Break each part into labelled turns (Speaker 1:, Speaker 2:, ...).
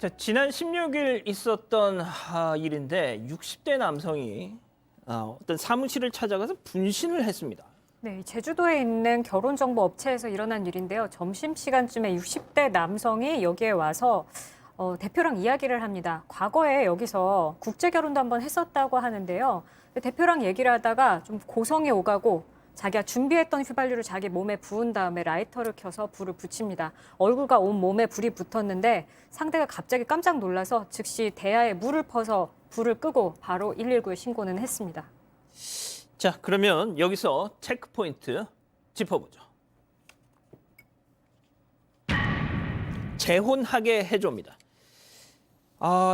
Speaker 1: 자, 지난 16일 있었던 일인데 60대 남성이 어떤 사무실을 찾아가서 분신을 했습니다.
Speaker 2: 네, 제주도에 있는 결혼정보 업체에서 일어난 일인데요. 점심시간쯤에 60대 남성이 여기에 와서 대표랑 이야기를 합니다. 과거에 여기서 국제결혼도 한번 했었다고 하는데요. 대표랑 얘기를 하다가 좀 고성이 오가고 자기가 준비했던 휘발유를 자기 몸에 부은 다음에 라이터를 켜서 불을 붙입니다. 얼굴과 온 몸에 불이 붙었는데 상대가 갑자기 깜짝 놀라서 즉시 대야에 물을 퍼서 불을 끄고 바로 119에 신고는 했습니다.
Speaker 1: 자, 그러면 여기서 체크포인트 짚어보죠. 재혼하게 해줍니다.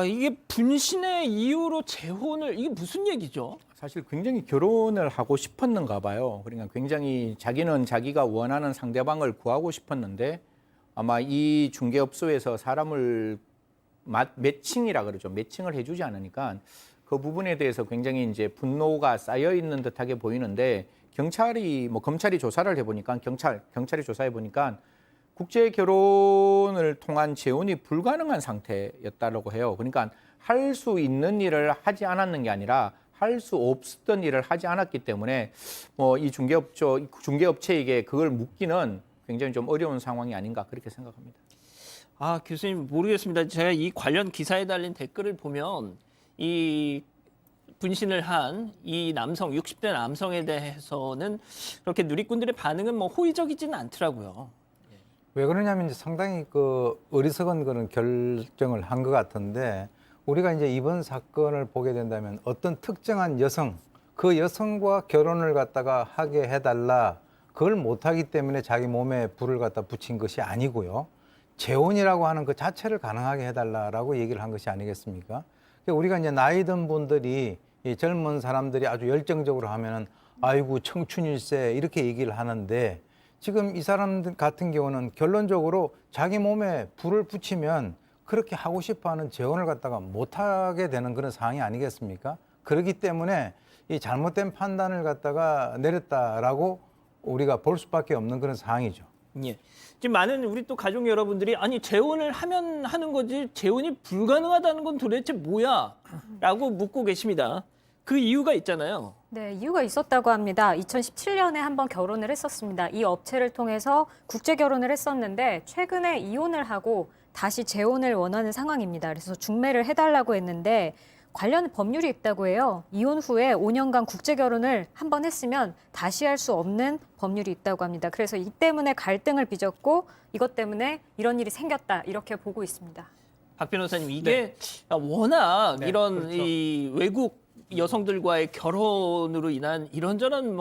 Speaker 1: 이게 분신의 이유로 재혼을, 이게 무슨 얘기죠?
Speaker 3: 사실 굉장히 결혼을 하고 싶었는가 봐요. 그러니까 굉장히 자기는 자기가 원하는 상대방을 구하고 싶었는데 아마 이 중개업소에서 사람을 매칭이라 그러죠. 매칭을 해주지 않으니까 그 부분에 대해서 굉장히 이제 분노가 쌓여 있는 듯하게 보이는데 검찰이 조사를 해보니까 경찰이 조사해 보니까 국제 결혼을 통한 재혼이 불가능한 상태였다고 해요. 그러니까 할 수 있는 일을 하지 않았는 게 아니라 할 수 없었던 일을 하지 않았기 때문에 이 중개업체에게 그걸 묻기는 굉장히 좀 어려운 상황이 아닌가 그렇게 생각합니다.
Speaker 1: 교수님 모르겠습니다. 제가 이 관련 기사에 달린 댓글을 보면 이 분신을 한 이 남성, 60대 남성에 대해서는 그렇게 누리꾼들의 반응은 호의적이지는 않더라고요.
Speaker 4: 왜 그러냐면 이제 상당히 어리석은 그런 결정을 한 것 같은데 우리가 이제 이번 사건을 보게 된다면 어떤 특정한 여성, 그 여성과 결혼을 갖다가 하게 해달라. 그걸 못하기 때문에 자기 몸에 불을 갖다 붙인 것이 아니고요. 재혼이라고 하는 그 자체를 가능하게 해달라라고 얘기를 한 것이 아니겠습니까? 우리가 이제 나이 든 분들이 이 젊은 사람들이 아주 열정적으로 하면은 아이고 청춘일세 이렇게 얘기를 하는데 지금 이 사람들 같은 경우는 결론적으로 자기 몸에 불을 붙이면 그렇게 하고 싶어하는 재혼을 갖다가 못하게 되는 그런 상황이 아니겠습니까? 그렇기 때문에 이 잘못된 판단을 갖다가 내렸다라고 우리가 볼 수밖에 없는 그런 상황이죠.
Speaker 1: 예. 지금 많은 우리 또 가족 여러분들이 아니 재혼을 하면 하는 거지 재혼이 불가능하다는 건 도대체 뭐야? 라고 묻고 계십니다. 그 이유가 있잖아요.
Speaker 2: 네, 이유가 있었다고 합니다. 2017년에 한번 결혼을 했었습니다. 이 업체를 통해서 국제 결혼을 했었는데 최근에 이혼을 하고 다시 재혼을 원하는 상황입니다. 그래서 중매를 해달라고 했는데 관련 법률이 있다고 해요. 이혼 후에 5년간 국제 결혼을 한번 했으면 다시 할 수 없는 법률이 있다고 합니다. 그래서 이 때문에 갈등을 빚었고 이것 때문에 이런 일이 생겼다 이렇게 보고 있습니다.
Speaker 1: 박 변호사님, 이게 워낙 이런
Speaker 3: 그렇죠.
Speaker 1: 이 외국 여성들과의 결혼으로 인한 이런저런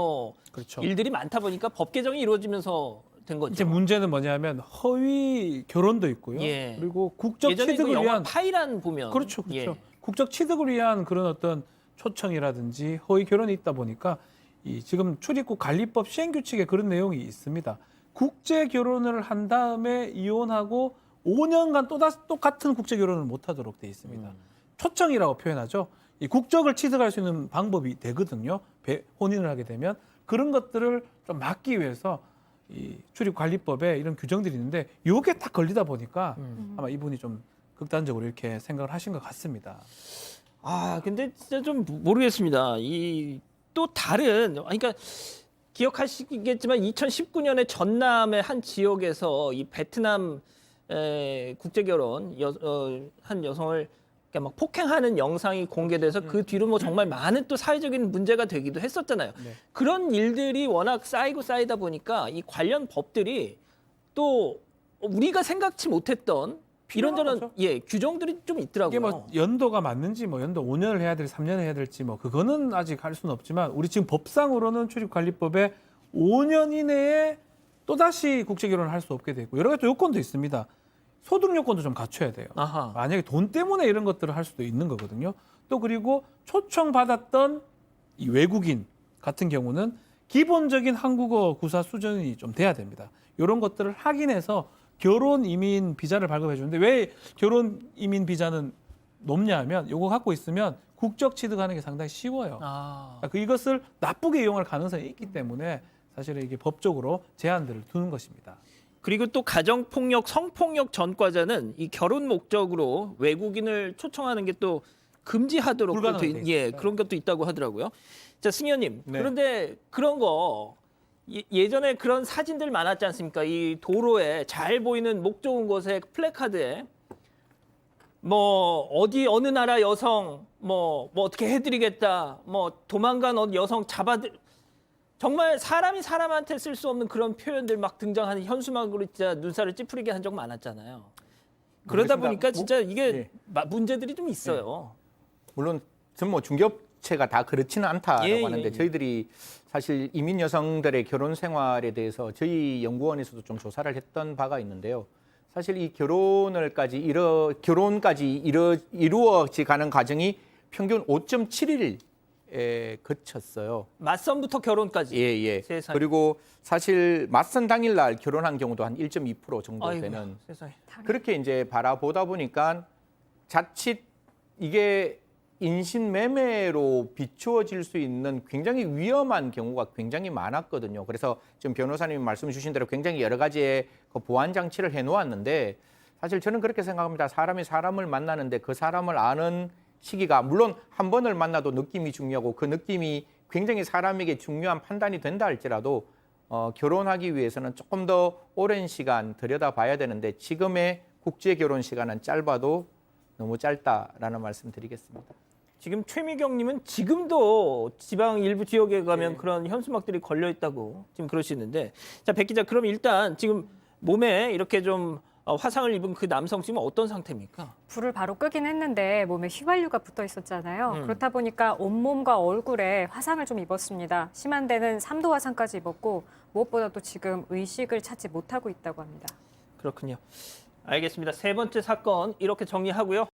Speaker 3: 그렇죠.
Speaker 1: 일들이 많다 보니까 법 개정이 이루어지면서 된 거죠.
Speaker 5: 이제 문제는 뭐냐면 허위 결혼도 있고요.
Speaker 1: 예.
Speaker 5: 그리고 국적
Speaker 1: 예전에 그
Speaker 5: 취득을
Speaker 1: 영화
Speaker 5: 위한
Speaker 1: 파이란 보면
Speaker 5: 그렇죠.
Speaker 1: 예.
Speaker 5: 국적 취득을 위한 그런 어떤 초청이라든지 허위 결혼이 있다 보니까 이 지금 출입국 관리법 시행 규칙에 그런 내용이 있습니다. 국제 결혼을 한 다음에 이혼하고 5년간 똑같은 국제 결혼을 못 하도록 돼 있습니다. 초청이라고 표현하죠. 이 국적을 취득할 수 있는 방법이 되거든요. 혼인을 하게 되면 그런 것들을 좀 막기 위해서 이 출입관리법에 이런 규정들이 있는데 이게 딱 걸리다 보니까 아마 이분이 좀 극단적으로 이렇게 생각을 하신 것 같습니다.
Speaker 1: 근데 진짜 좀 모르겠습니다. 이 또 다른 그러니까 기억하시겠지만 2019년에 전남의 한 지역에서 이 베트남 국제 결혼 한 여성을 막 폭행하는 영상이 공개돼서 그 뒤로 정말 많은 또 사회적인 문제가 되기도 했었잖아요.
Speaker 5: 네.
Speaker 1: 그런 일들이 워낙 쌓이고 쌓이다 보니까 이 관련 법들이 또 우리가 생각지 못했던 이런저런
Speaker 5: 필요하죠.
Speaker 1: 규정들이 좀 있더라고요.
Speaker 5: 이게 연도가 맞는지 연도 5년을 해야 될지 3년을 해야 될지 그거는 아직 할 수는 없지만 우리 지금 법상으로는 출입관리법에 5년 이내에 또다시 국제 결혼을 할 수 없게 돼 있고 여러 가지 또 요건도 있습니다. 소득 요건도 좀 갖춰야 돼요.
Speaker 1: 아하.
Speaker 5: 만약에 돈 때문에 이런 것들을 할 수도 있는 거거든요. 또 그리고 초청받았던 이 외국인 같은 경우는 기본적인 한국어 구사 수준이 좀 돼야 됩니다. 이런 것들을 확인해서 결혼 이민 비자를 발급해 주는데 왜 결혼 이민 비자는 높냐 하면 이거 갖고 있으면 국적 취득하는 게 상당히 쉬워요. 이것을 나쁘게 이용할 가능성이 있기 때문에 사실은 이게 법적으로 제한들을 두는 것입니다.
Speaker 1: 그리고 또 가정폭력, 성폭력 전과자는 이 결혼 목적으로 외국인을 초청하는 게 또 금지하도록 또
Speaker 5: 불가능하게 돼
Speaker 1: 예,
Speaker 5: 있습니다.
Speaker 1: 그런 것도 있다고 하더라고요. 자, 승현님.
Speaker 3: 네.
Speaker 1: 그런데 그런 거 예전에 그런 사진들 많았지 않습니까? 이 도로에 잘 보이는 목 좋은 곳에 플래카드에 뭐 어디 어느 나라 여성 뭐 어떻게 해드리겠다, 뭐 도망간 여성 잡아들 정말 사람이 사람한테 쓸 수 없는 그런 표현들 막 등장하는 현수막으로 진짜 눈살을 찌푸리게 한 적 많았잖아요. 그러다
Speaker 3: 모르겠습니다.
Speaker 1: 보니까 진짜 이게
Speaker 3: 예.
Speaker 1: 문제들이 좀 있어요.
Speaker 3: 물론 전 뭐 중개업체가 다 그렇지는 않다라고
Speaker 1: 예,
Speaker 3: 하는데
Speaker 1: 예.
Speaker 3: 저희들이 사실 이민 여성들의 결혼 생활에 대해서 저희 연구원에서도 좀 조사를 했던 바가 있는데요. 사실 이 결혼까지 이루어지 가는 과정이 평균 5.7일에 그쳤어요.
Speaker 1: 맞선부터 결혼까지.
Speaker 3: 예, 예.
Speaker 1: 세상에.
Speaker 3: 그리고 사실 맞선 당일날 결혼한 경우도 한 1.2% 정도
Speaker 1: 아이고,
Speaker 3: 되는
Speaker 1: 세상에.
Speaker 3: 그렇게 이제 바라보다 보니까 자칫 이게 인신매매로 비추어질 수 있는 굉장히 위험한 경우가 굉장히 많았거든요. 그래서 지금 변호사님이 말씀 주신 대로 굉장히 여러 가지의 그 보안 장치를 해놓았는데 사실 저는 그렇게 생각합니다. 사람이 사람을 만나는데 그 사람을 아는 시기가 물론 한 번을 만나도 느낌이 중요하고 그 느낌이 굉장히 사람에게 중요한 판단이 된다 할지라도 결혼하기 위해서는 조금 더 오랜 시간 들여다봐야 되는데 지금의 국제 결혼 시간은 짧아도 너무 짧다라는 말씀 드리겠습니다.
Speaker 1: 지금 최미경님은 지금도 지방 일부 지역에 가면 그런 현수막들이 걸려 있다고 지금 그러시는데, 자, 백 기자, 그럼 일단 지금 몸에 이렇게 좀 화상을 입은 그 남성 지금 어떤 상태입니까?
Speaker 2: 불을 바로 끄긴 했는데 몸에 휘발유가 붙어 있었잖아요. 그렇다 보니까 온몸과 얼굴에 화상을 좀 입었습니다. 심한 데는 3도 화상까지 입었고 무엇보다도 지금 의식을 찾지 못하고 있다고 합니다.
Speaker 1: 그렇군요. 알겠습니다. 세 번째 사건 이렇게 정리하고요.